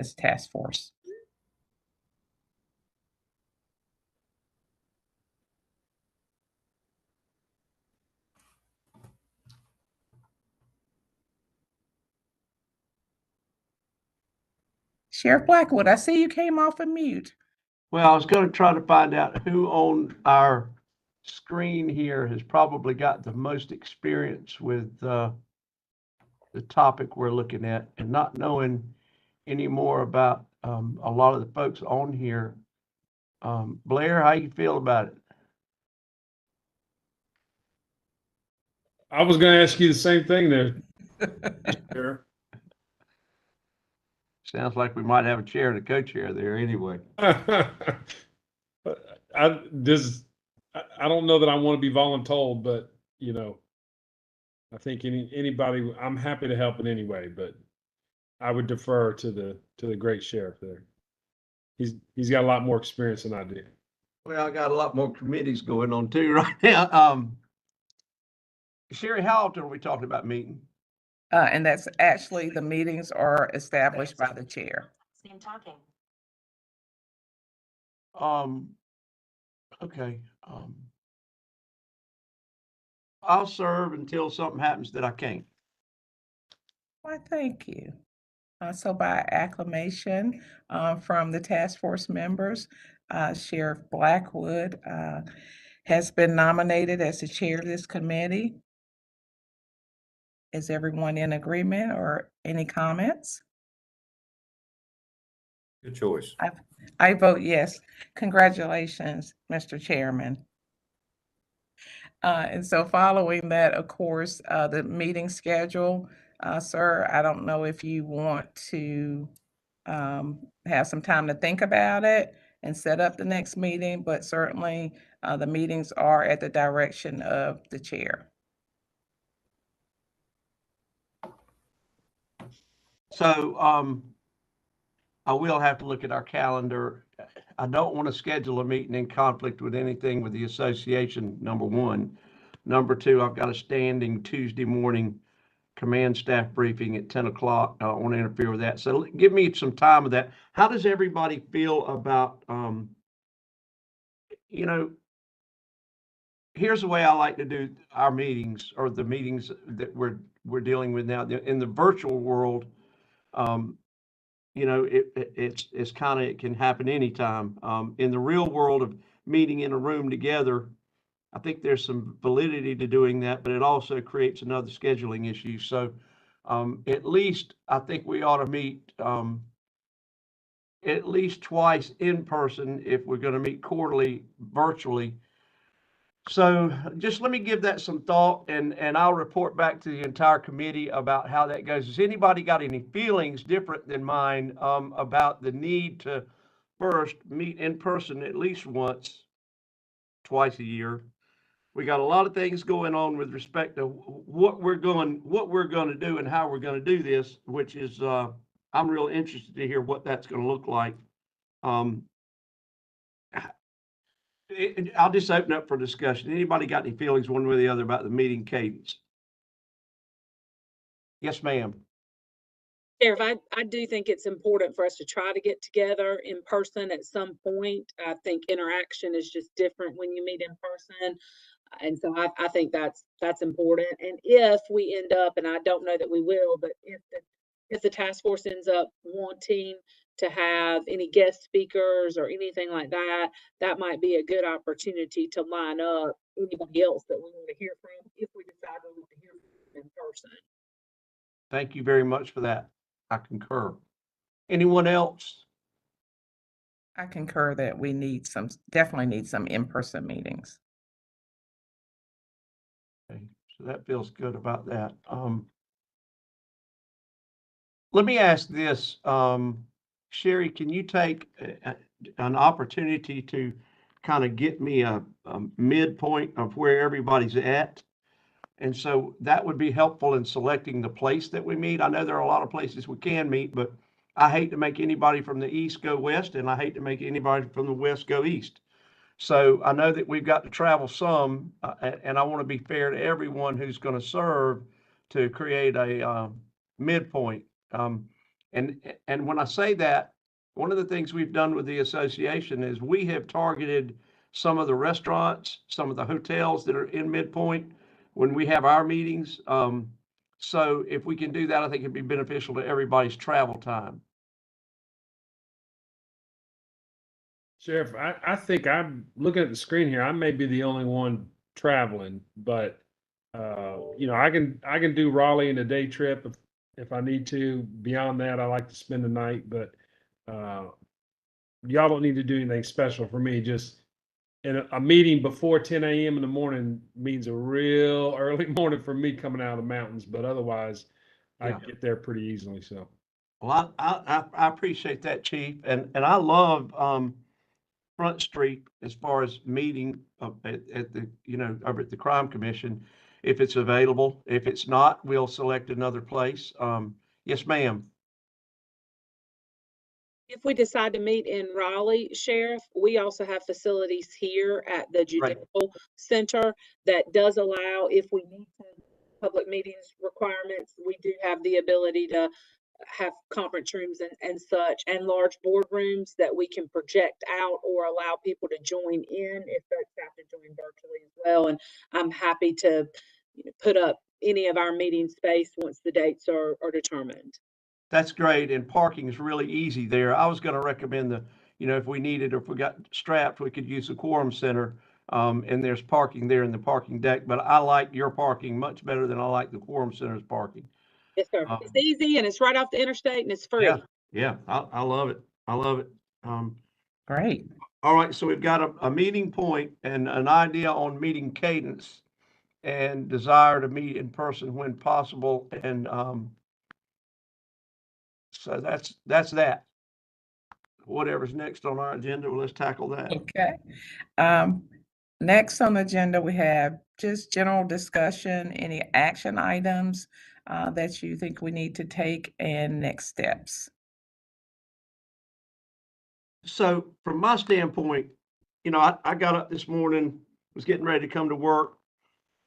this task force. Sheriff Blackwood, I see you came off of mute. Well, I was going to try to find out who on our screen here has probably got the most experience with the topic we're looking at, and not knowing any more about a lot of the folks on here. Blair, how you feel about it? I was going to ask you the same thing there. Sounds like we might have a chair and a co-chair there anyway. I don't know that I want to be voluntold, but you know, I think anybody, I'm happy to help in any way, but I would defer to the great sheriff there. He's got a lot more experience than I do. Well, I got a lot more committees going on too right now. Sherry, how often are we talking about meeting? And that's actually, the meetings are established by the chair. Same talking. Okay. I'll serve until something happens that I can't. Why, thank you. So by acclamation from the task force members, Sheriff Blackwood has been nominated as the chair of this committee. Is everyone in agreement, or any comments? Good choice. I vote yes. Congratulations, Mr. Chairman. And so following that, of course, the meeting schedule, sir, I don't know if you want to have some time to think about it and set up the next meeting, but certainly the meetings are at the direction of the chair. So I will have to look at our calendar. I don't want to schedule a meeting in conflict with anything with the association, number one. Number two, I've got a standing Tuesday morning command staff briefing at 10 o'clock. I don't want to interfere with that. So give me some time with that. How does everybody feel about, you know, here's the way I like to do our meetings, or the meetings that we're dealing with now. In the virtual world, you know, it's kind of, it can happen anytime. In the real world of meeting in a room together, I think there's some validity to doing that, but it also creates another scheduling issue. So at least I think we ought to meet at least twice in person if we're going to meet quarterly virtually. So just let me give that some thought, and I'll report back to the entire committee about how that goes. Has anybody got any feelings different than mine about the need to first meet in person at least once, twice a year? We got a lot of things going on with respect to what we're going to do and how we're going to do this, which is I'm real interested to hear what that's going to look like. I'll just open up for discussion. Anybody got any feelings one way or the other about the meeting cadence? Yes, ma'am. Sheriff, I do think it's important for us to try to get together in person at some point. I think interaction is just different when you meet in person. And so I think that's important. And if we end up, and I don't know that we will, but if the task force ends up wanting to have any guest speakers or anything like that, that might be a good opportunity to line up anybody else that we want to hear from if we decide we want to hear from them in person. Thank you very much for that. I concur. Anyone else? I concur that we definitely need some in-person meetings. Okay, so that feels good about that. Let me ask this, Sherry, can you take an opportunity to kind of get me a midpoint of where everybody's at? And so that would be helpful in selecting the place that we meet. I know there are a lot of places we can meet, but I hate to make anybody from the east go west, and I hate to make anybody from the west go east. So I know that we've got to travel some, and I want to be fair to everyone who's going to serve to create a midpoint. And when I say that, one of the things we've done with the association is we have targeted some of the restaurants, some of the hotels that are in Midpoint when we have our meetings. So if we can do that, I think it'd be beneficial to everybody's travel time. Sheriff, I think I'm looking at the screen here. I may be the only one traveling, but I can do Raleigh in a day trip if I need to. Beyond that, I like to spend the night, but y'all don't need to do anything special for me. Just a meeting before 10 a.m. in the morning means a real early morning for me coming out of the mountains, but otherwise I can get there pretty easily. So, Well, I appreciate that, Chief, and I love Front Street as far as meeting at the over at the Crime Commission, if it's available. If it's not, we'll select another place. Yes, ma'am. If we decide to meet in Raleigh, Sheriff, we also have facilities here at the Right. Judicial Center that does allow, if we need to, public meetings requirements, we do have the ability to have conference rooms and such, and large boardrooms that we can project out or allow people to join in if folks have to join virtually as well. And I'm happy to put up any of our meeting space once the dates are determined. That's great, and parking is really easy there. I was gonna recommend if we needed or if we got strapped, we could use the Quorum Center, and there's parking there in the parking deck, but I like your parking much better than I like the Quorum Center's parking. Yes, sir. Um, It's easy and it's right off the interstate and it's Yeah, free. yeah, I love it. I love it. Great. All right, so we've got a meeting point and an idea on meeting cadence and desire to meet in person when possible, and, so that's that. Whatever's next on our agenda, well, let's tackle that. Okay. Um, Next on the agenda, we have just general discussion, any action items that you think we need to take and next steps. So from my standpoint, I got up this morning, was getting ready to come to work,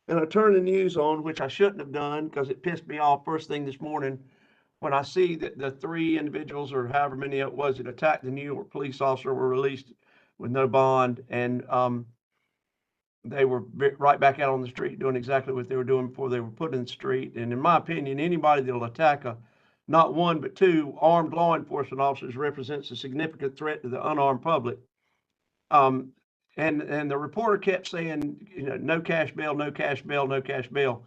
and I turned the news on, which I shouldn't have done because it pissed me off first thing this morning when I see that the 3 individuals or however many it was that attacked the New York police officer were released with no bond, and they were right back out on the street doing exactly what they were doing before they were put in the street. And in my opinion, anybody that'll attack not one but 2 armed law enforcement officers represents a significant threat to the unarmed public. And the reporter kept saying, no cash bail, no cash bail, no cash bail.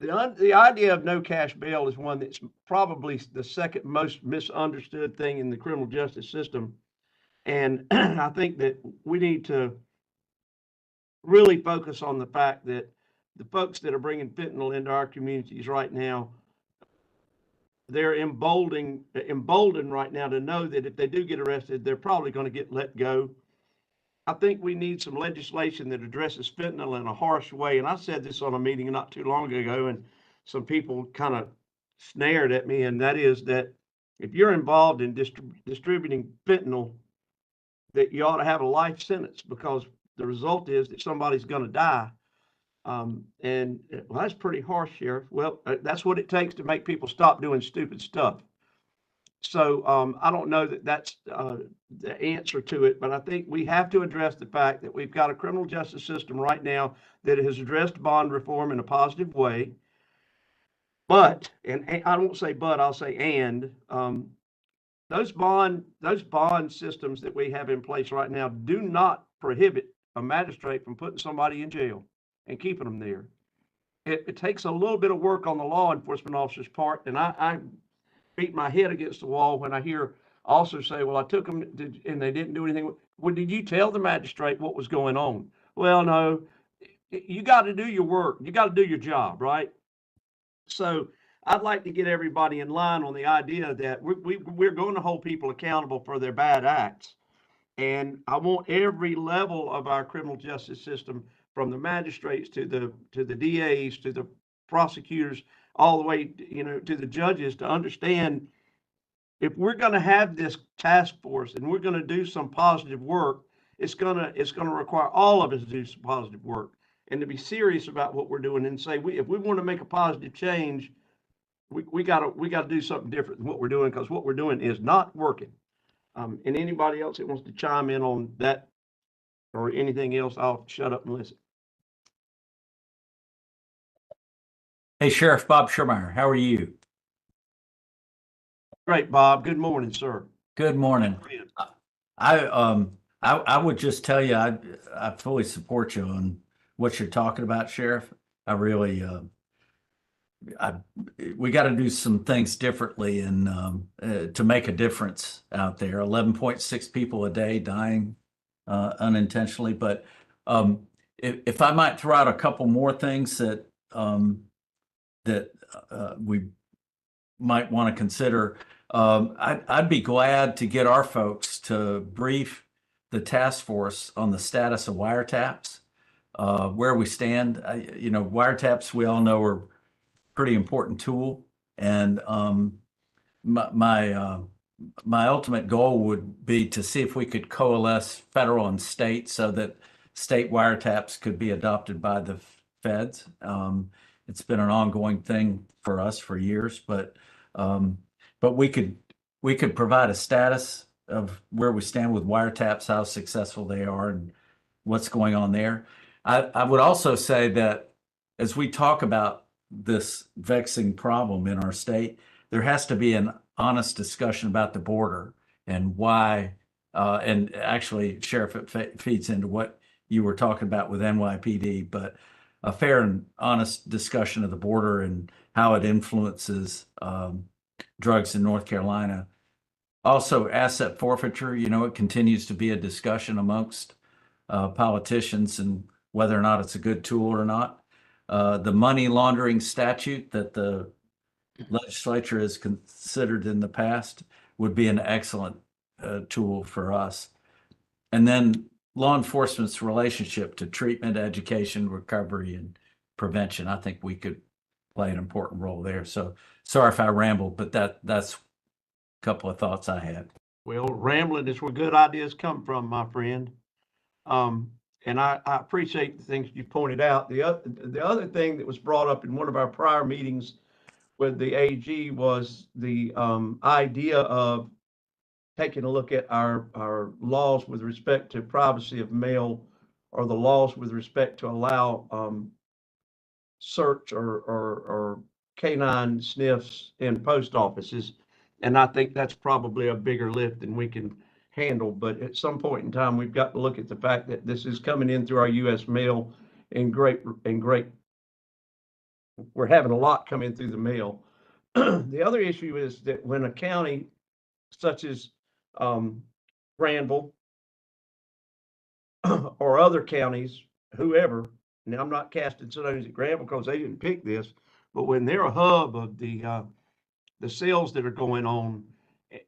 The idea of no cash bail is one that's probably the second most misunderstood thing in the criminal justice system. And I think that we need to really focus on the fact that the folks that are bringing fentanyl into our communities right now, they're emboldened right now to know that if they do get arrested, they're probably going to get let go. I think we need some legislation that addresses fentanyl in a harsh way. And I said this on a meeting not too long ago, and some people kind of snared at me, and that is that if you're involved in distributing fentanyl, that you ought to have a life sentence, because the result is that somebody's going to die. And well, that's pretty harsh, Sheriff. Well, that's what it takes to make people stop doing stupid stuff. So I don't know that that's the answer to it, but I think we have to address the fact that we've got a criminal justice system right now that has addressed bond reform in a positive way. But, and I won't say but, I'll say and, those bond systems that we have in place right now do not prohibit a magistrate from putting somebody in jail and keeping them there. It takes a little bit of work on the law enforcement officer's part, and I beat my head against the wall when I hear officers say, well, I took them and they didn't do anything. Well, did you tell the magistrate what was going on? Well, no, you got to do your work. You got to do your job, right? So I'd like to get everybody in line on the idea that we're going to hold people accountable for their bad acts. And I want every level of our criminal justice system, from the magistrates to the DAs to the prosecutors, all the way, to the judges, to understand if we're going to have this task force and we're going to do some positive work, it's going to require all of us to do some positive work and to be serious about what we're doing and say, if we want to make a positive change, we gotta do something different than what we're doing, because what we're doing is not working. And anybody else that wants to chime in on that or anything else, I'll shut up and listen. Hey, Sheriff Bob Schermeyer, how are you? Great, Bob. Good morning, sir. Good morning. I would just tell you, I fully support you on what you're talking about, Sheriff. I really, we got to do some things differently and to make a difference out there. 11.6 people a day dying unintentionally. But if I might throw out a couple more things that we might want to consider, I'd be glad to get our folks to brief the task force on the status of wiretaps, where we stand. Wiretaps, we all know, are pretty important tool. And my ultimate goal would be to see if we could coalesce federal and state so that state wiretaps could be adopted by the feds. It's been an ongoing thing for us for years, but we could provide a status of where we stand with wiretaps, how successful they are, and what's going on there. I would also say that as we talk about this vexing problem in our state, there has to be an honest discussion about the border and why, and actually, Sheriff, it feeds into what you were talking about with NYPD, but a fair and honest discussion of the border and how it influences drugs in North Carolina. Also, asset forfeiture, it continues to be a discussion amongst politicians and whether or not it's a good tool or not. The money laundering statute that the legislature has considered in the past would be an excellent tool for us. And then law enforcement's relationship to treatment, education, recovery, and prevention. I think we could play an important role there. So sorry if I rambled, but that's a couple of thoughts I had. Well, rambling is where good ideas come from, my friend. And I appreciate the things you pointed out. The other thing that was brought up in one of our prior meetings with the AG was the idea of taking a look at our laws with respect to privacy of mail, or the laws with respect to allow search or canine sniffs in post offices. And I think that's probably a bigger lift than we can handle. But at some point in time, we've got to look at the fact that this is coming in through our U.S. mail in great. We're having a lot come in through the mail. The other issue is that when a county such as Granville or other counties, whoever, now I'm not casting stones at Granville because they didn't pick this, but when they're a hub of the sales that are going on,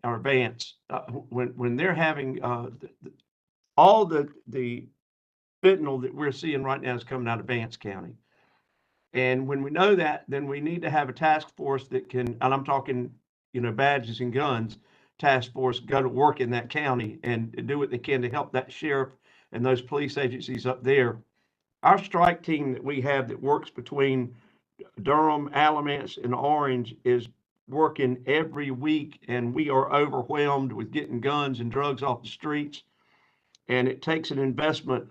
or Vance, when they're having all the fentanyl that we're seeing right now is coming out of Vance County. And when we know that, then we need to have a task force that can, and I'm talking, badges and guns, task force go to work in that county and do what they can to help that sheriff and those police agencies up there. Our strike team that we have that works between Durham, Alamance, and Orange is working every week, and we are overwhelmed with getting guns and drugs off the streets. And it takes an investment,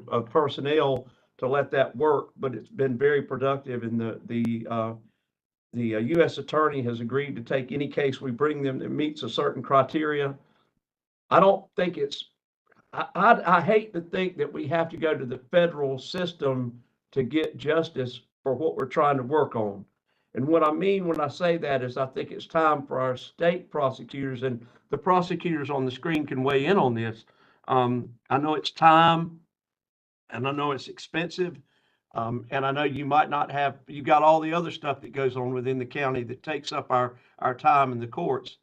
of personnel to let that work, but it's been very productive. And the U.S. attorney has agreed to take any case we bring them that meets a certain criteria. I don't think it's, I hate to think that we have to go to the federal system to get justice for what we're trying to work on. And what I mean when I say that is I think it's time for our state prosecutors, and the prosecutors on the screen can weigh in on this. I know it's time, and I know it's expensive. And I know you might not have, you got all the other stuff that goes on within the county that takes up our time in the courts.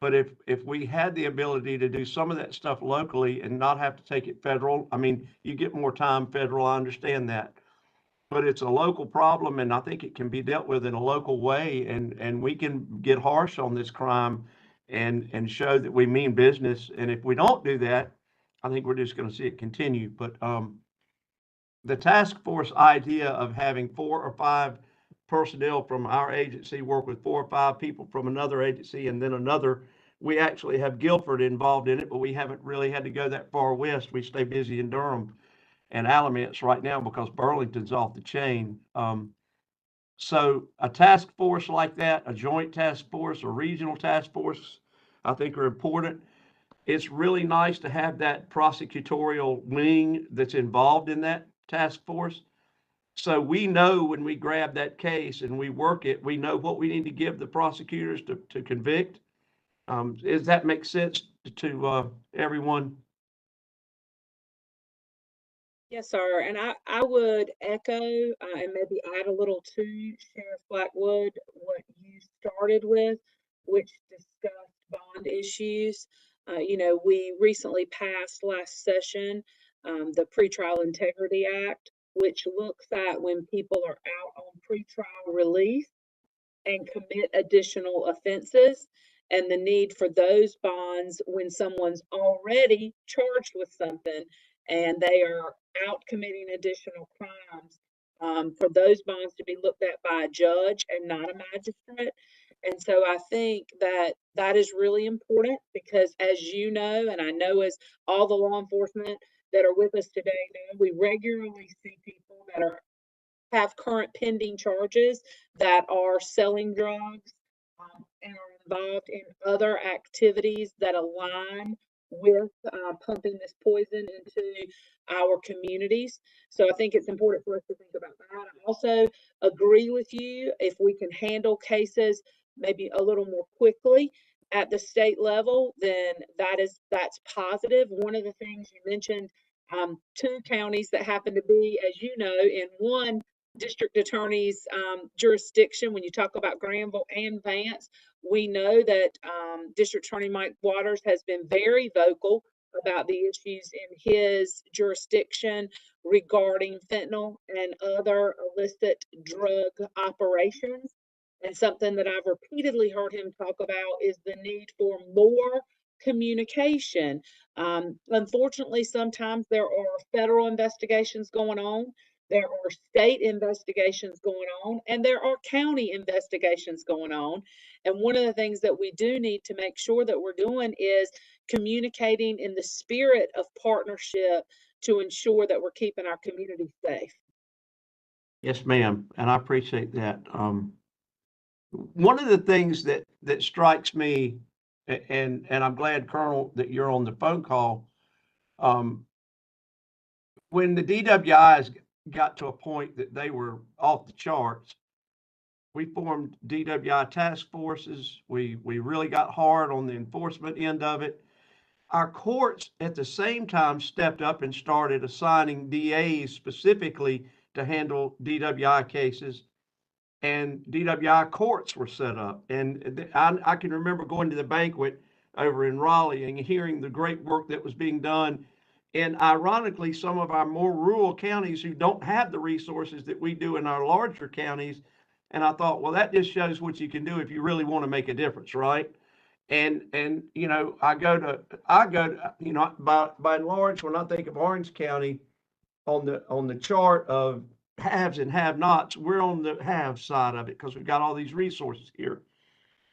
But if we had the ability to do some of that stuff locally and not have to take it federal, I mean, you get more time federal, I understand that. But it's a local problem, and I think it can be dealt with in a local way, and we can get harsh on this crime and show that we mean business. And if we don't do that, I think we're just going to see it continue. But the task force idea of having 4 or 5 personnel from our agency work with 4 or 5 people from another agency and then another. We actually have Guilford involved in it, but we haven't really had to go that far west. We stay busy in Durham and Alamance right now because Burlington's off the chain. So a task force like that, a joint task force, a regional task force, I think are important. It's really nice to have that prosecutorial wing that's involved in that task force. So we know when we grab that case and we work it, we know what we need to give the prosecutors to convict. Does that make sense to everyone? Yes, sir. And I would echo and maybe add a little to Sheriff Blackwood, what you started with, which discussed bond issues. We recently passed last session the Pretrial Integrity Act, which looks at when people are out on pretrial release and commit additional offenses, and the need for those bonds when someone's already charged with something and they are out committing additional crimes, for those bonds to be looked at by a judge and not a magistrate. And so I think that that is really important because, as you know, and I know as all the law enforcement that are with us today know, we regularly see people that have current pending charges that are selling drugs and are involved in other activities that align with pumping this poison into our communities. So I think it's important for us to think about that. I also agree with you if we can handle cases maybe a little more quickly at the state level, then that's positive. One of the things you mentioned, 2 counties that happen to be, as you know, in one district attorney's jurisdiction. When you talk about Granville and Vance, we know that District Attorney Mike Waters has been very vocal about the issues in his jurisdiction regarding fentanyl and other illicit drug operations. And something that I've repeatedly heard him talk about is the need for more communication. Unfortunately, sometimes there are federal investigations going on, there are state investigations going on, and there are county investigations going on. And one of the things that we do need to make sure that we're doing is communicating in the spirit of partnership to ensure that we're keeping our community safe. Yes, ma'am, and I appreciate that. One of the things that strikes me, and I'm glad, Colonel, that you're on the phone call. When the DWIs got to a point that they were off the charts, we formed DWI task forces. We really got hard on the enforcement end of it. Our courts at the same time stepped up and started assigning DAs specifically to handle DWI cases, and DWI courts were set up. And I can remember going to the banquet over in Raleigh and hearing the great work that was being done. And ironically, some of our more rural counties who don't have the resources that we do in our larger counties. And I thought, well, that just shows what you can do if you really want to make a difference, right? And I go to by and large, when I think of Orange County on the chart of haves and have-nots, we're on the have side of it because we've got all these resources here.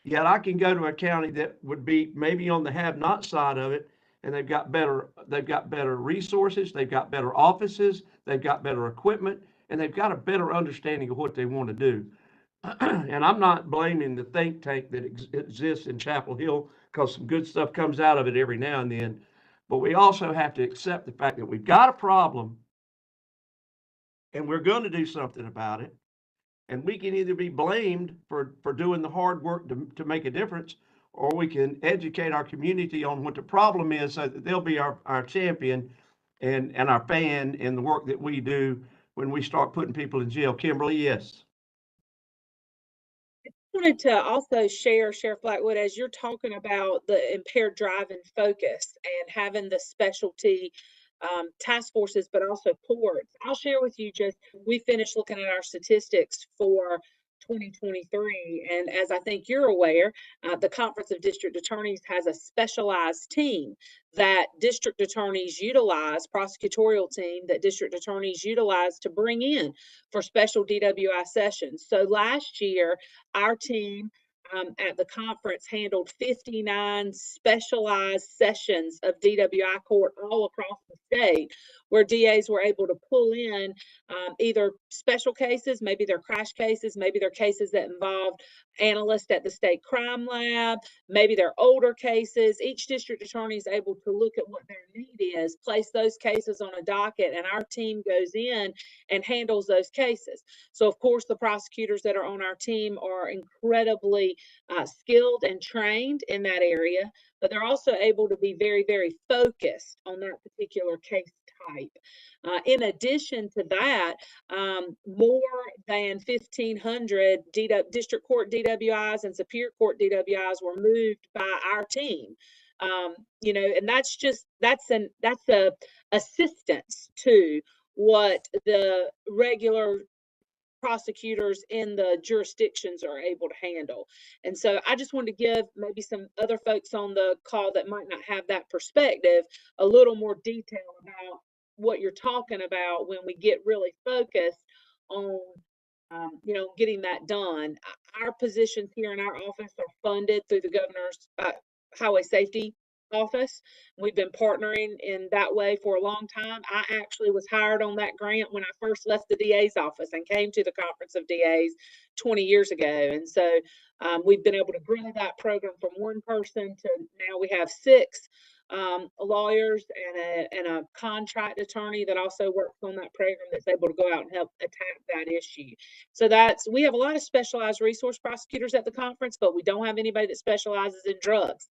Yet I can go to a county that would be maybe on the have-not side of it, and they've got better resources, they've got better offices, they've got better equipment, and they've got a better understanding of what they want to do. And I'm not blaming the think tank that exists in Chapel Hill, because some good stuff comes out of it every now and then. But we also have to accept the fact that we've got a problem and we're going to do something about it. And we can either be blamed for doing the hard work to make a difference, or we can educate our community on what the problem is so that they'll be our champion and our fan in the work that we do when we start putting people in jail. Kimberly, yes. I wanted to also share, Sheriff Blackwood, as you're talking about the impaired driving focus and having the specialty task forces, but also courts. I'll share with you, just we finished looking at our statistics for 2023. And as I think you're aware, the Conference of District Attorneys has a specialized team that district attorneys utilize, prosecutorial team that district attorneys utilize to bring in for special DWI sessions. So last year, our team at the conference handled 59 specialized sessions of DWI court all across the state, where DAs were able to pull in either special cases, maybe they're crash cases, maybe they're cases that involved analysts at the state crime lab, maybe they're older cases. Each district attorney is able to look at what their need is, place those cases on a docket, and our team goes in and handles those cases. So of course, the prosecutors that are on our team are incredibly skilled and trained in that area, but they're also able to be very, very focused on that particular case type. In addition to that, more than 1,500 district court DWIs and superior court DWIs were moved by our team. You know, and that's a assistance to what the regular prosecutors in the jurisdictions are able to handle. And so I just wanted to give maybe some other folks on the call that might not have that perspective a little more detail about what you're talking about when we get really focused on you know, getting that done. Our positions here in our office are funded through the governor's highway safety office. We've been partnering in that way for a long time. I actually was hired on that grant when I first left the DA's office and came to the Conference of DAs 20 years ago. And so we've been able to grow that program from one person to now we have 6 lawyers and a contract attorney that also works on that program that's able to go out and help attack that issue. So we have a lot of specialized resource prosecutors at the conference, but we don't have anybody that specializes in drugs.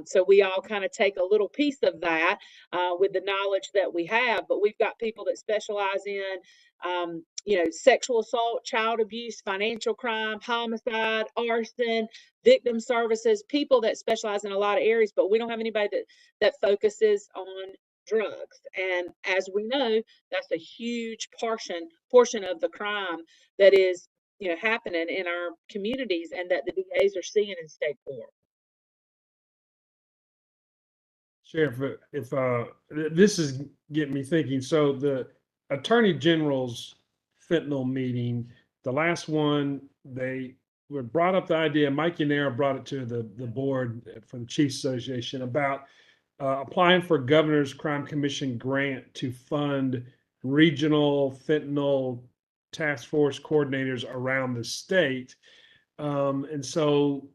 So we all kind of take a little piece of that with the knowledge that we have, but we've got people that specialize in you know, sexual assault, child abuse, financial crime, homicide, arson, victim services, people that specialize in a lot of areas, but we don't have anybody that focuses on drugs. And as we know, that's a huge portion of the crime that is, you know, happening in our communities and that the DAs are seeing in state court. Sheriff, if this is getting me thinking, so the Attorney General's fentanyl meeting, the last one, they were brought up the idea, Mike Yanera brought it to the board for the Chiefs Association about applying for Governor's Crime Commission grant to fund regional fentanyl task force coordinators around the state. And so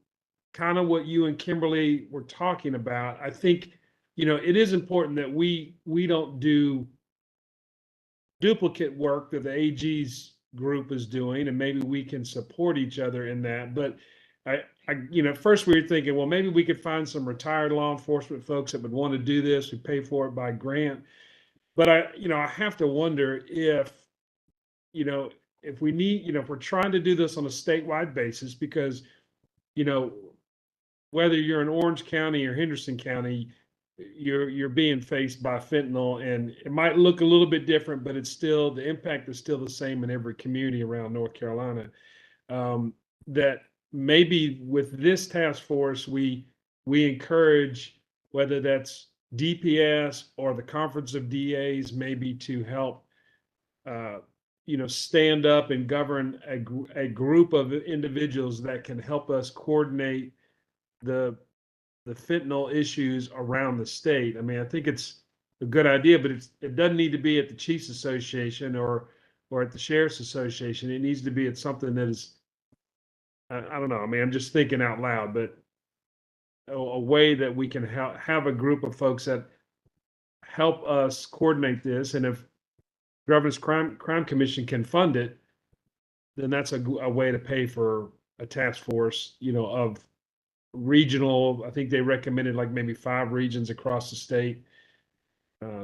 kind of what you and Kimberly were talking about, I think, you know, it is important that we don't do duplicate work that the AG's group is doing, and maybe we can support each other in that. But I you know, first we were thinking, well, maybe we could find some retired law enforcement folks that would want to do this, who pay for it by grant. But I have to wonder if, you know, if we need, you know, if we're trying to do this on a statewide basis, because, you know, whether you're in Orange County or Henderson County, you're being faced by fentanyl, and it might look a little bit different, but it's still, the impact is still the same in every community around North Carolina. That maybe with this task force, we encourage, whether that's DPS or the Conference of DAs, maybe to help you know, stand up and govern a group of individuals that can help us coordinate the fentanyl issues around the state. I mean, I think it's a good idea, but it doesn't need to be at the Chiefs Association or at the Sheriff's Association. It needs to be at something that is, I don't know. I mean, I'm just thinking out loud, but a way that we can have a group of folks that help us coordinate this. And if Governor's Crime Commission can fund it, then that's a way to pay for a task force, you know, of regional. I think they recommended like maybe 5 regions across the state.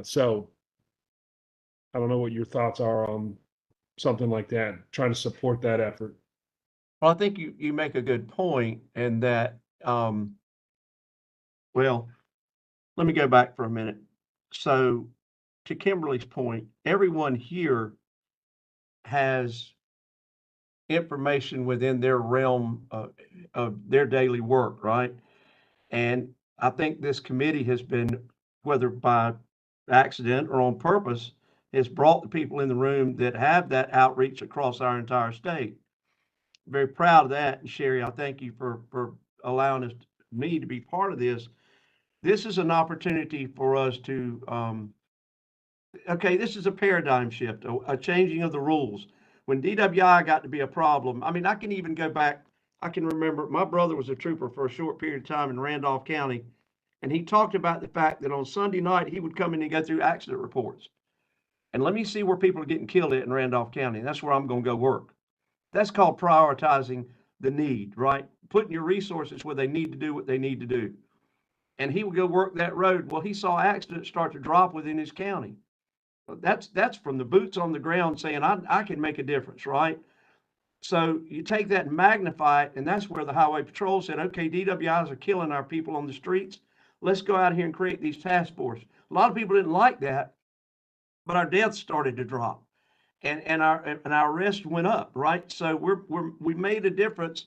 So I don't know what your thoughts are on something like that, trying to support that effort. Well, I think you make a good point in that, well, let me go back for a minute. So to Kimberly's point, everyone here has information within their realm of their daily work, right? And I think this committee has been, whether by accident or on purpose, has brought the people in the room that have that outreach across our entire state. Very proud of that. And Sherry, I thank you for allowing me to be part of this. This is an opportunity for us to, okay, this is a paradigm shift, a changing of the rules. When DWI got to be a problem, I mean, I can even go back, I can remember my brother was a trooper for a short period of time in Randolph County, and he talked about the fact that on Sunday night he would come in and go through accident reports. And let me see where people are getting killed at in Randolph County. That's where I'm going to go work. That's called prioritizing the need, right? Putting your resources where they need to do what they need to do. And he would go work that road. Well, he saw accidents start to drop within his county. That's from the boots on the ground saying, I can make a difference, right? So you take that and magnify it, and that's where the Highway Patrol said, okay, DWIs are killing our people on the streets. Let's go out here and create these task forces. A lot of people didn't like that, but our deaths started to drop, and our arrests went up, right? So we made a difference.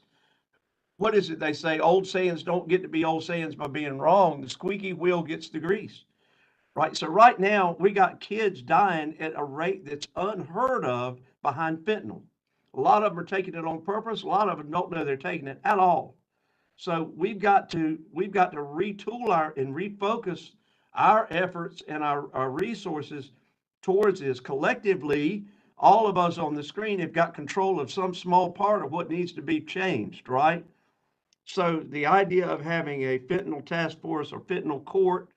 What is it they say? Old sayings don't get to be old sayings by being wrong. The squeaky wheel gets the grease. Right. So right now we got kids dying at a rate that's unheard of behind fentanyl. A lot of them are taking it on purpose. A lot of them don't know they're taking it at all. So we've got to retool and refocus our efforts and our resources towards this. Collectively, all of us on the screen have got control of some small part of what needs to be changed, right? So the idea of having a fentanyl task force or fentanyl court,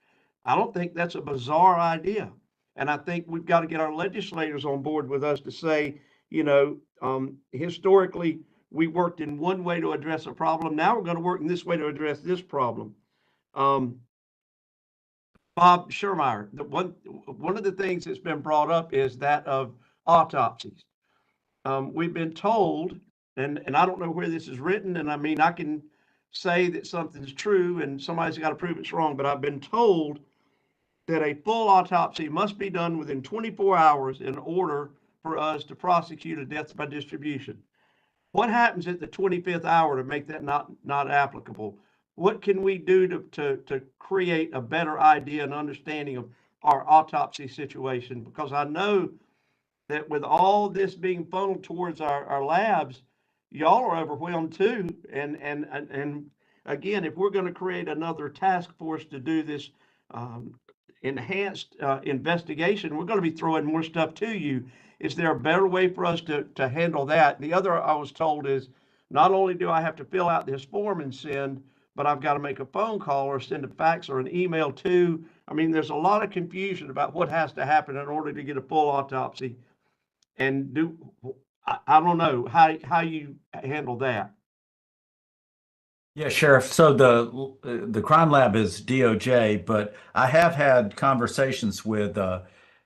I don't think that's a bizarre idea. And I think we've got to get our legislators on board with us to say, historically, we worked in one way to address a problem. Now we're going to work in this way to address this problem. Bob Schermeyer, one of the things that's been brought up is that of autopsies. We've been told, and I don't know where this is written, and I mean, I can say that something's true and somebody's got to prove it's wrong, but I've been told that a full autopsy must be done within 24 hours in order for us to prosecute a death by distribution. What happens at the 25th hour to make that not applicable? What can we do to create a better idea and understanding of our autopsy situation? Because I know that with all this being funneled towards our labs, y'all are overwhelmed too. And again, if we're going to create another task force to do this enhanced investigation, we're going to be throwing more stuff to you. Is there a better way for us to handle that? The other I was told is not only do I have to fill out this form and send, but I've got to make a phone call or send a fax or an email too. I mean, there's a lot of confusion about what has to happen in order to get a full autopsy. And I don't know how you handle that. Yeah, Sheriff. So the crime lab is DOJ, but I have had conversations with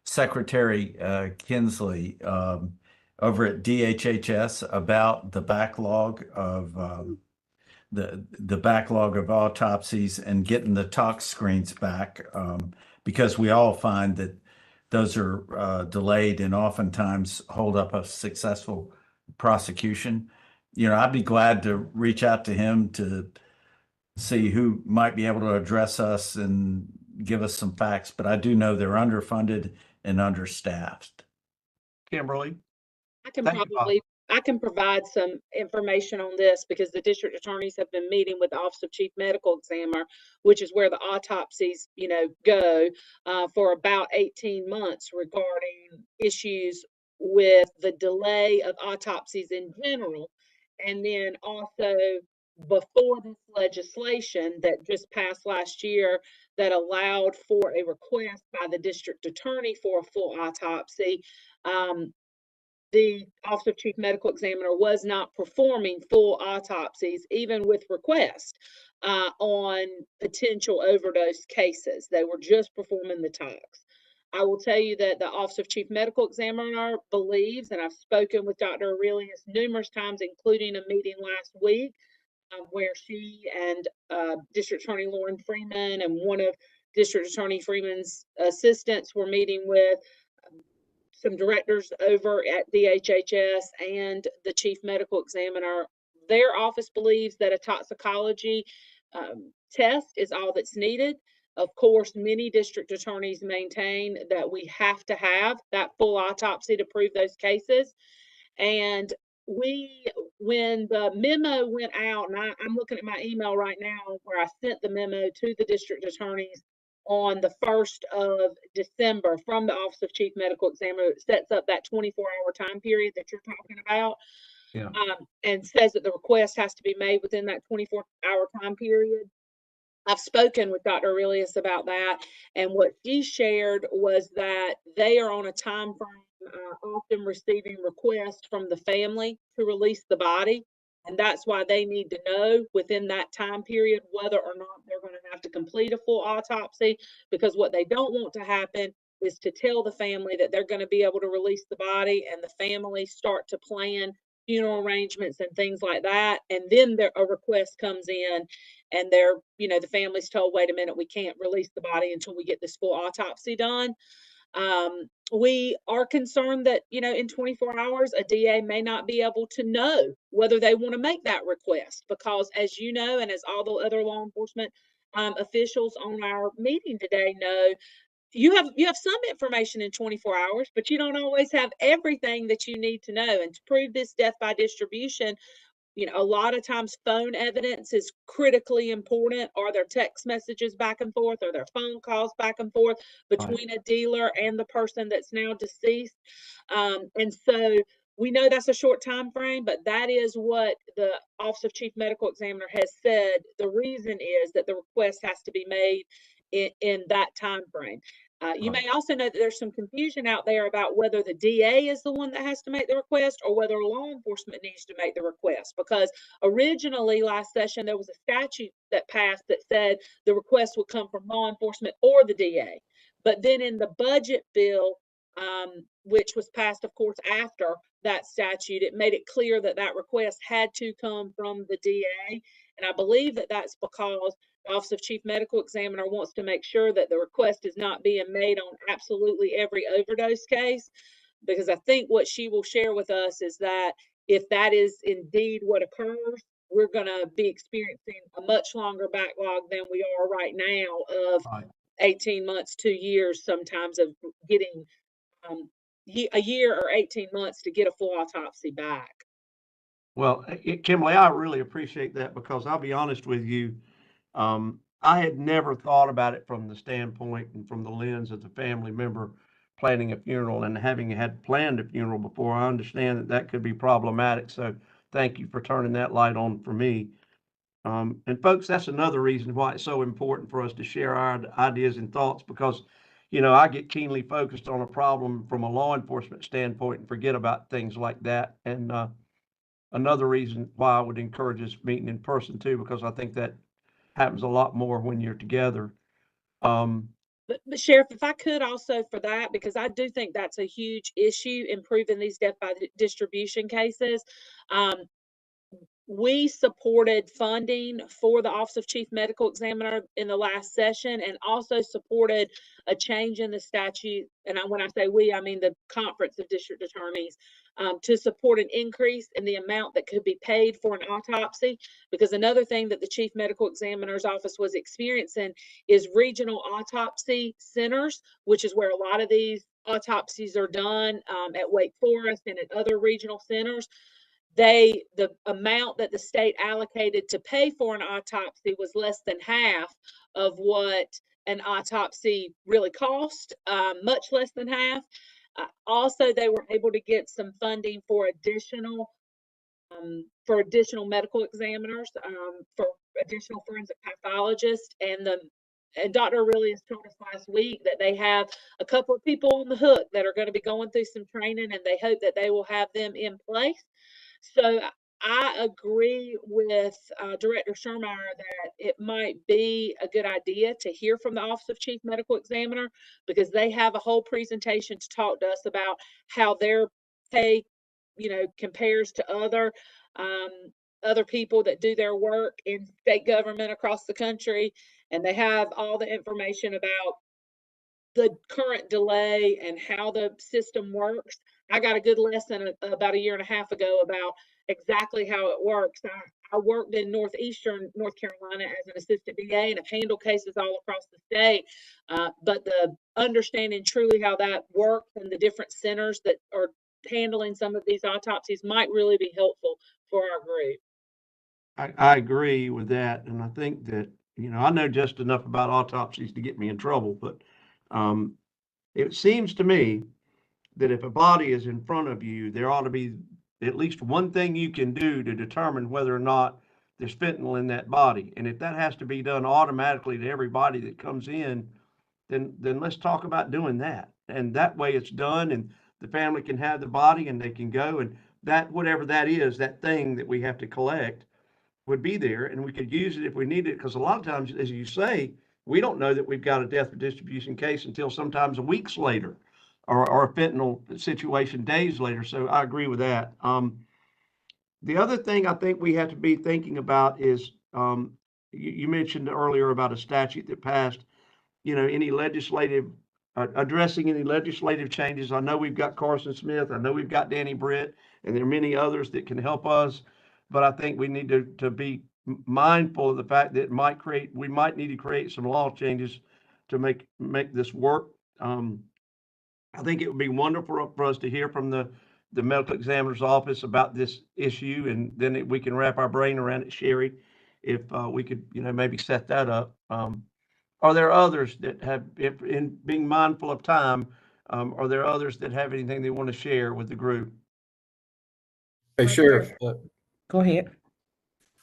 Secretary Kinsley over at DHHS about the backlog of the backlog of autopsies and getting the tox screens back, because we all find that those are delayed and oftentimes hold up a successful prosecution. I'd be glad to reach out to him to see who might be able to address us and give us some facts, but I do know they're underfunded and understaffed. Kimberly? I can Thank you, Bob. I can provide some information on this because the district attorneys have been meeting with the Office of Chief Medical Examiner, which is where the autopsies, go, for about 18 months regarding issues with the delay of autopsies in general. And then also before this legislation that just passed last year that allowed for a request by the district attorney for a full autopsy, the Office of Chief Medical Examiner was not performing full autopsies, even with request, on potential overdose cases. They were just performing the tox. I will tell you that the Office of Chief Medical Examiner believes, and I've spoken with Dr. Aurelius numerous times, including a meeting last week, where she and District Attorney Lauren Freeman and one of District Attorney Freeman's assistants were meeting with some directors over at DHHS and the chief medical examiner. Their office believes that a toxicology test is all that's needed. Of course, many district attorneys maintain that we have to have that full autopsy to prove those cases. And when the memo went out, and I'm looking at my email right now where I sent the memo to the district attorneys on the 1st of December from the Office of Chief Medical Examiner, that sets up that 24-hour time period that you're talking about. Yeah. And says that the request has to be made within that 24-hour time period. I've spoken with Dr. Aurelius about that, and what she shared was that they are on a time frame, often receiving requests from the family to release the body, and that's why they need to know within that time period whether or not they're going to have to complete a full autopsy, because what they don't want to happen is to tell the family that they're going to be able to release the body, and the family start to plan funeral arrangements and things like that, and then a request comes in and the family's told, wait a minute, we can't release the body until we get this full autopsy done. We are concerned that, in 24 hours, a DA may not be able to know whether they want to make that request, because as you know, and as all the other law enforcement officials on our meeting today know, you have some information in 24 hours, but you don't always have everything that you need to know. And to prove this death by distribution, a lot of times phone evidence is critically important. Are there text messages back and forth? Are there phone calls back and forth between a dealer and the person that's now deceased? And so we know that's a short time frame, but that is what the Office of Chief Medical Examiner has said. The reason is that the request has to be made in that time frame. You may also know that there's some confusion out there about whether the DA is the one that has to make the request or whether law enforcement needs to make the request, because originally last session there was a statute that passed that said the request would come from law enforcement or the DA. But then in the budget bill, which was passed, of course, after that statute, it made it clear that that request had to come from the DA. And I believe that that's because the Office of Chief Medical Examiner wants to make sure that the request is not being made on absolutely every overdose case, because I think what she will share with us is that if that is indeed what occurs, we're going to be experiencing a much longer backlog than we are right now of 18 months, 2 years, sometimes, of getting a year or 18 months to get a full autopsy back. Well, Kimberly, I really appreciate that, because I'll be honest with you, I had never thought about it from the standpoint and from the lens of the family member planning a funeral, and having had planned a funeral before, I understand that that could be problematic. So thank you for turning that light on for me. And folks, that's another reason why it's so important for us to share our ideas and thoughts, because, I get keenly focused on a problem from a law enforcement standpoint and forget about things like that. And another reason why I would encourage us meeting in person too, because I think that happens a lot more when you're together. But Sheriff, if I could also for that, because I do think that's a huge issue in proving these death by distribution cases. We supported funding for the Office of Chief Medical Examiner in the last session, and also supported a change in the statute. And when I say we, I mean the Conference of District Attorneys, to support an increase in the amount that could be paid for an autopsy. Because another thing that the Chief Medical Examiner's office was experiencing is regional autopsy centers, which is where a lot of these autopsies are done, at Wake Forest and at other regional centers. The amount that the state allocated to pay for an autopsy was less than half of what an autopsy really cost, much less than half. Also, they were able to get some funding for additional medical examiners, for additional forensic pathologists, and Dr. Aurelius told us last week that they have a couple of people on the hook that are going to be going through some training, and they hope that they will have them in place. So I agree with Director Schermeyer that it might be a good idea to hear from the Office of Chief Medical Examiner, because they have a whole presentation to talk to us about how their pay, compares to other people that do their work in state government across the country. And they have all the information about the current delay and how the system works. I got a good lesson about a year and a half ago about exactly how it works. I worked in northeastern North Carolina as an assistant DA and have handled cases all across the state. But the understanding truly how that works and the different centers that are handling some of these autopsies might really be helpful for our group. I agree with that, and I think that, you know, I know just enough about autopsies to get me in trouble, but it seems to me that if a body is in front of you, there ought to be at least one thing you can do to determine whether or not there's fentanyl in that body. And if that has to be done automatically to every body that comes in, then let's talk about doing that. And that way it's done and the family can have the body and they can go, and that, whatever that is, that thing that we have to collect would be there and we could use it if we need it. Because a lot of times, as you say, we don't know that we've got a death or distribution case until sometimes weeks later, or a fentanyl situation days later. So I agree with that. The other thing I think we have to be thinking about is, you mentioned earlier about a statute that passed, you know, any legislative, addressing any legislative changes. I know we've got Carson Smith, I know we've got Danny Britt, and there are many others that can help us. But I think we need to be mindful of the fact that we might need to create some law changes to make this work. I think it would be wonderful for us to hear from the medical examiner's office about this issue, and then we can wrap our brain around it, Sherry, if we could, you know, maybe set that up. Are there others that have, if in being mindful of time, are there others that have anything they want to share with the group? Hey, Sheriff, Go ahead.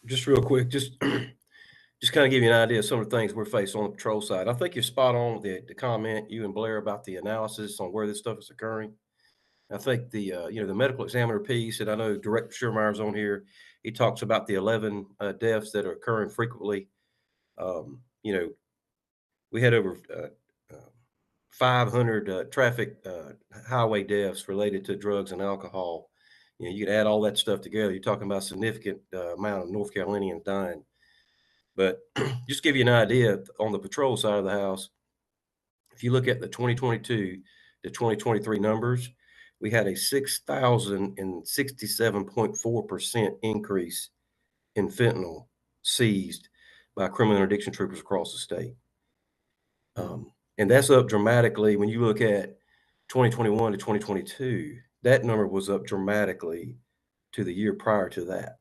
just real quick, just kind of give you an idea of some of the things we're facing on the patrol side. I think you're spot on with the comment, you and Blair, about the analysis on where this stuff is occurring. I think the the medical examiner piece, and I know Director Schirmeyer's on here. He talks about the 11 deaths that are occurring frequently. We had over 500 traffic highway deaths related to drugs and alcohol. You know, you could add all that stuff together. You're talking about a significant amount of North Carolinians dying. But just give you an idea on the patrol side of the house, if you look at the 2022 to 2023 numbers, we had a 6,067.4% increase in fentanyl seized by criminal interdiction troopers across the state. And that's up dramatically. When you look at 2021 to 2022, that number was up dramatically to the year prior to that.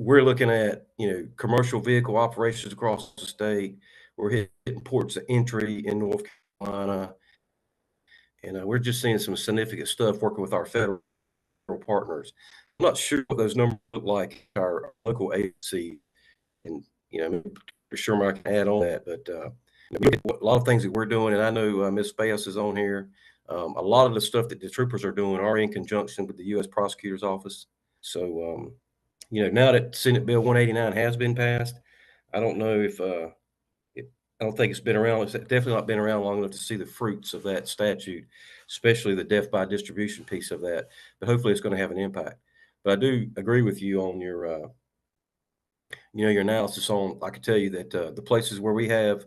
We're looking at, commercial vehicle operations across the state. We're hitting ports of entry in North Carolina. And we're just seeing some significant stuff working with our federal partners. I'm not sure what those numbers look like at our local agency. And, for sure I can add on that. But a lot of things that we're doing, and I know Ms. Fayos is on here. A lot of the stuff that the troopers are doing are in conjunction with the U.S. Prosecutor's Office. So, now that Senate Bill 189 has been passed, I don't know if I don't think it's been around. It's definitely not been around long enough to see the fruits of that statute, especially the death by distribution piece of that. But hopefully it's going to have an impact. But I do agree with you on your your analysis on. I can tell you that the places where we have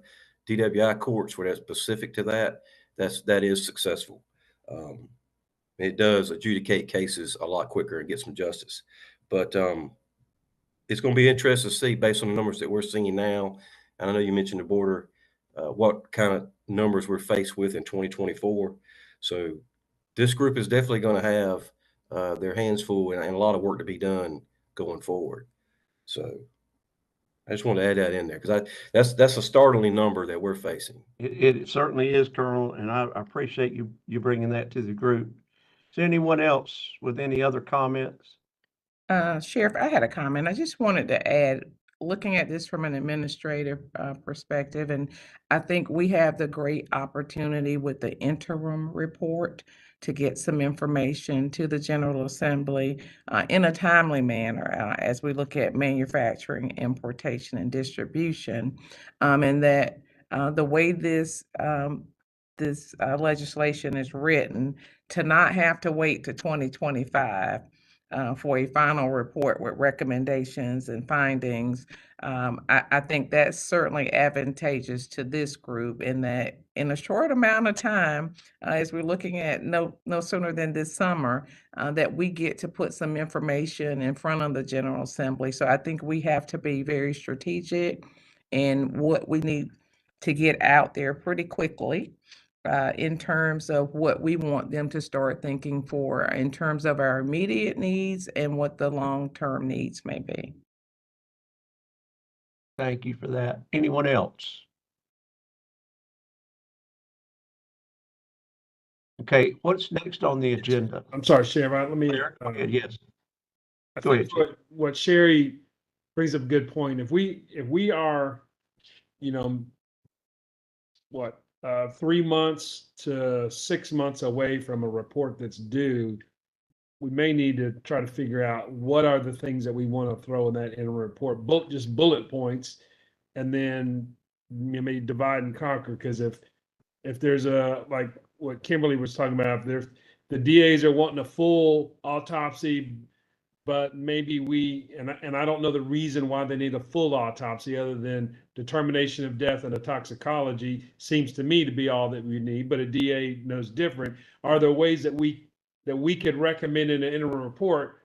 DWI courts where that's specific to that is successful. It does adjudicate cases a lot quicker and get some justice. But it's going to be interesting to see, based on the numbers that we're seeing now. And I know you mentioned the border, what kind of numbers we're faced with in 2024. So this group is definitely going to have their hands full and a lot of work to be done going forward. So I just want to add that in there because that's a startling number that we're facing. It certainly is, Colonel, and I appreciate you bringing that to the group. Is there anyone else with any other comments? Sheriff, I had a comment. I just wanted to add, looking at this from an administrative perspective, and I think we have the great opportunity with the interim report to get some information to the General Assembly in a timely manner as we look at manufacturing, importation, and distribution, and that the way this legislation is written, to not have to wait to 2025 for a final report with recommendations and findings. I think that's certainly advantageous to this group in that in a short amount of time, as we're looking at no sooner than this summer, that we get to put some information in front of the General Assembly. So I think we have to be very strategic in what we need to get out there pretty quickly, in terms of what we want them to start thinking for in terms of our immediate needs and what the long-term needs may be. Thank you for that. Anyone else? Okay, what's next on the agenda? I'm sorry, Sheriff, let me, Eric, go ahead, yes. I Go think ahead, what Sherry brings up a good point. If we are, you know, what, 3 months to 6 months away from a report that's due, we may need to try to figure out what are the things that we want to throw in that interim report, just bullet points, and then maybe divide and conquer. Because if there's a, like what Kimberly was talking about, if there's the DAs are wanting a full autopsy, but maybe and I don't know the reason why they need a full autopsy other than determination of death and a toxicology seems to me to be all that we need, but a DA knows different. Are there ways that we could recommend in an interim report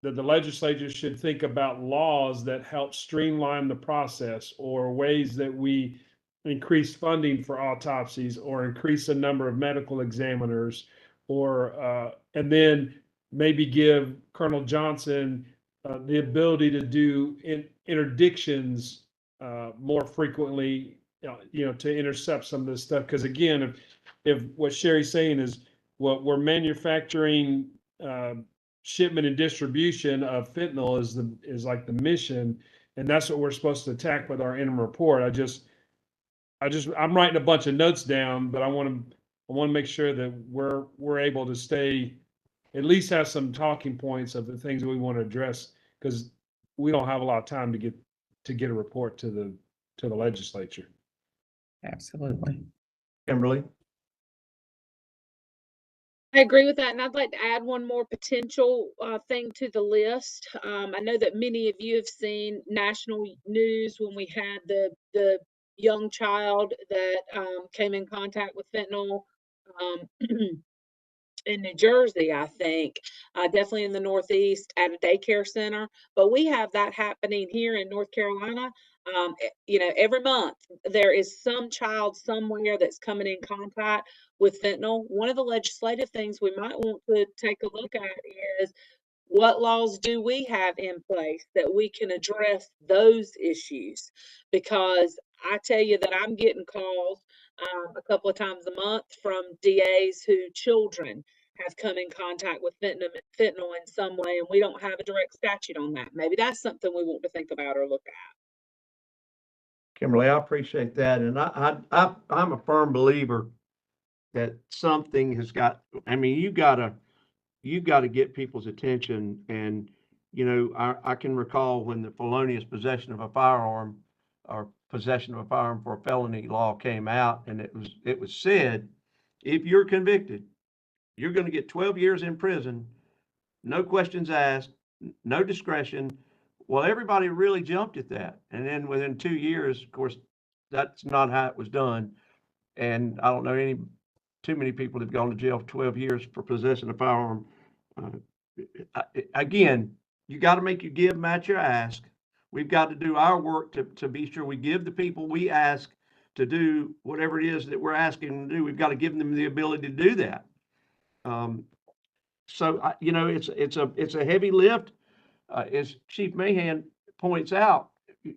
that the legislature should think about laws that help streamline the process, or ways that we increase funding for autopsies, or increase the number of medical examiners, or and then maybe give Colonel Johnson the ability to do interdictions more frequently, to intercept some of this stuff. Because again, if what Sherry's saying is what we're manufacturing, shipment and distribution of fentanyl is like the mission, and that's what we're supposed to attack with our interim report. I'm writing a bunch of notes down, but I want to make sure that we're able to stay, at least have some talking points of the things that we want to address, because we don't have a lot of time to get a report to the legislature. Absolutely. Kimberly? I agree with that, and I'd like to add one more potential thing to the list. I know that many of you have seen national news when we had the young child that came in contact with fentanyl um, in New Jersey, I think, definitely in the Northeast at a daycare center. But we have that happening here in North Carolina. Every month there is some child somewhere that's coming in contact with fentanyl. One of the legislative things we might want to take a look at is what laws do we have in place that we can address those issues? Because I tell you that I'm getting calls a couple of times a month from DAs who children have come in contact with fentanyl in some way, and we don't have a direct statute on that. Maybe that's something we want to think about or look at. Kimberly, I appreciate that. And I'm a firm believer that something has got, I mean, you gotta get people's attention. And, I can recall when the felonious possession of a firearm or possession of a firearm for a felony law came out, and it was said, if you're convicted, you're going to get 12 years in prison, no questions asked, no discretion. Well, everybody really jumped at that. And then within 2 years, of course, that's not how it was done. And I don't know too many people have gone to jail for 12 years for possessing a firearm. Again, you got to make your give match your ask. We've got to do our work to be sure we give the people we ask to do whatever it is that we're asking them to do. We've got to give them the ability to do that. So it's a heavy lift. As Chief Mahan points out,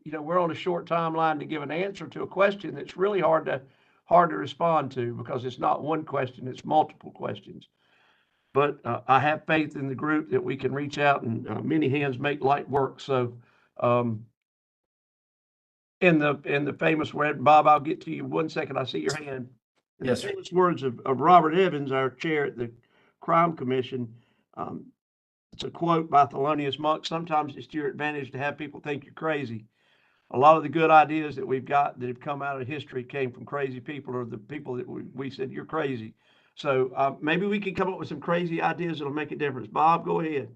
we're on a short timeline to give an answer to a question that's really hard to respond to, because it's not one question, it's multiple questions. But I have faith in the group that we can reach out, and many hands make light work. So in the famous word, Bob, I'll get to you 1 second. I see your hand. In Yes, the sir. famous words of Robert Evans, our chair at the Crime Commission, it's a quote by Thelonious Monk: sometimes it's to your advantage to have people think you're crazy. A lot of the good ideas that we've got that have come out of history came from crazy people, or the people that we said you're crazy. So maybe we can come up with some crazy ideas that'll make a difference. Bob, go ahead.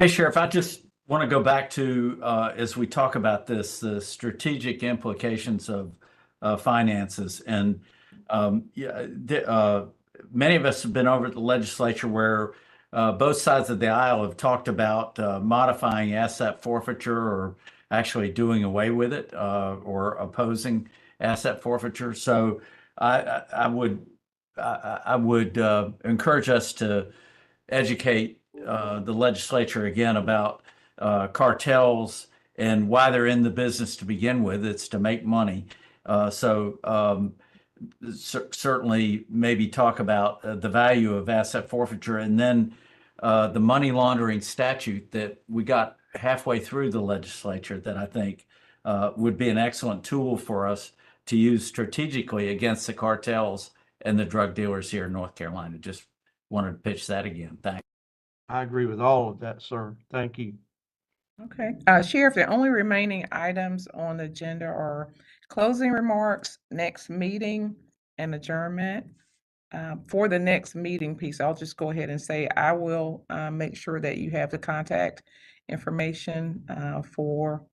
Hey, Sheriff, I just want to go back to, as we talk about this, the strategic implications of finances. And many of us have been over at the legislature where both sides of the aisle have talked about modifying asset forfeiture or actually doing away with it or opposing asset forfeiture. So I would encourage us to educate the legislature again about cartels and why they're in the business to begin with. It's to make money. Certainly maybe talk about the value of asset forfeiture, and then the money laundering statute that we got halfway through the legislature that I think would be an excellent tool for us to use strategically against the cartels and the drug dealers here in North Carolina. Just wanted to pitch that again. Thanks. I agree with all of that, sir. Thank you. Okay, Sheriff, the only remaining items on the agenda are closing remarks, next meeting, and adjournment. For the next meeting piece, I'll just go ahead and say I will make sure that you have the contact information for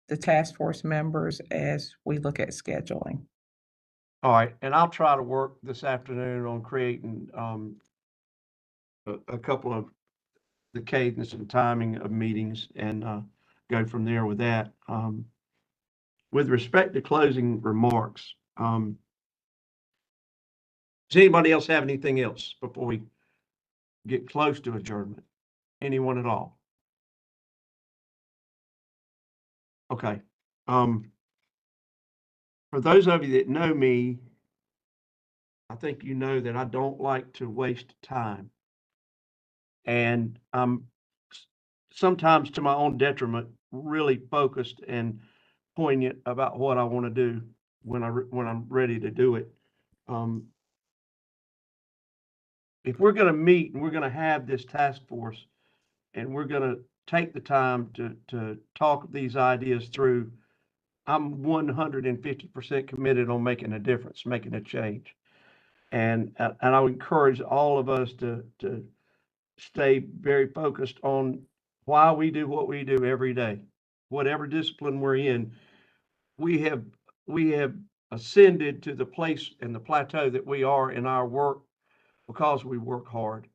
the task force members as we look at scheduling. All right, and I'll try to work this afternoon on creating a couple of the cadence and timing of meetings and go from there with that. With respect to closing remarks, does anybody else have anything else before we get close to adjournment? Anyone at all? Okay. For those of you that know me, I think you know that I don't like to waste time. And I'm sometimes to my own detriment, really focused and poignant about what I want to do when I'm ready to do it. If we're going to meet and we're going to have this task force and we're going to take the time to talk these ideas through, I'm 150% committed on making a difference, making a change. And I would encourage all of us to stay very focused on why we do what we do every day. Whatever discipline we're in, we have ascended to the place and the plateau that we are in our work because we work hard.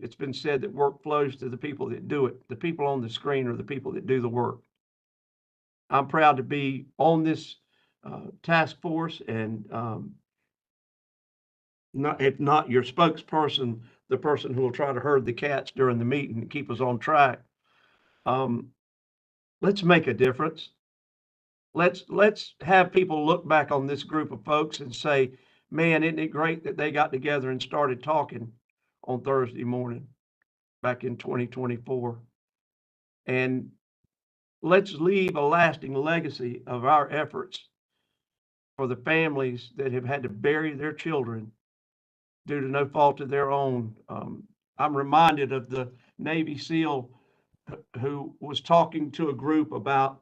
It's been said that work flows to the people that do it. The people on the screen are the people that do the work. I'm proud to be on this task force, and if not your spokesperson, the person who will try to herd the cats during the meeting and keep us on track. Let's make a difference. Let's have people look back on this group of folks and say, man, isn't it great that they got together and started talking on Thursday morning back in 2024. And let's leave a lasting legacy of our efforts for the families that have had to bury their children due to no fault of their own. I'm reminded of the Navy SEAL who was talking to a group about,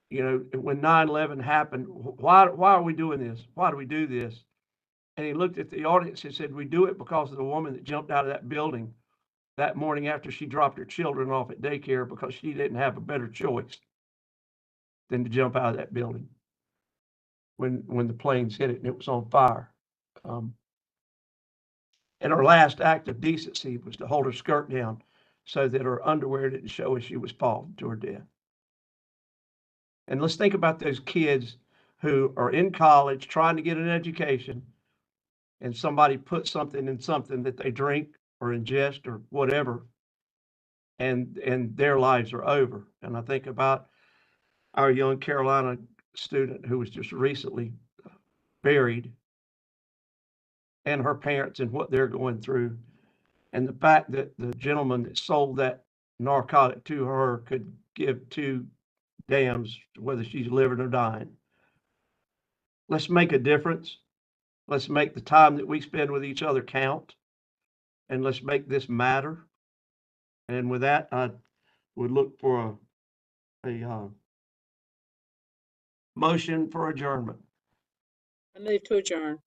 when 9/11 happened, why are we doing this? Why do we do this? And he looked at the audience and said, we do it because of the woman that jumped out of that building that morning after she dropped her children off at daycare because she didn't have a better choice than to jump out of that building when the planes hit it and it was on fire. And her last act of decency was to hold her skirt down so that her underwear didn't show as she was falling to her death. And let's think about those kids who are in college trying to get an education, and somebody puts something in something that they drink or ingest or whatever, and their lives are over. And I think about our young Carolina student who was just recently buried, and her parents and what they're going through, and the fact that the gentleman that sold that narcotic to her could give two damns whether she's living or dying. Let's make a difference. Let's make the time that we spend with each other count, and let's make this matter. And with that, I would look for a motion for adjournment. I move to adjourn.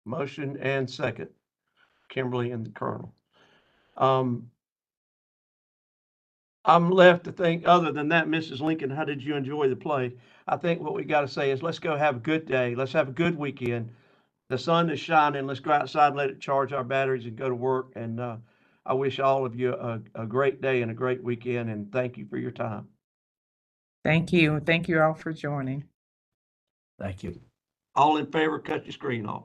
Motion and second, Kimberly and the Colonel. I'm left to think, other than that, Mrs. Lincoln, how did you enjoy the play? I think what we got to say is let's go have a good day. Let's have a good weekend. The sun is shining. Let's go outside and let it charge our batteries and go to work. And I wish all of you a great day and a great weekend. And thank you for your time. Thank you. Thank you all for joining. Thank you. All in favor, cut your screen off.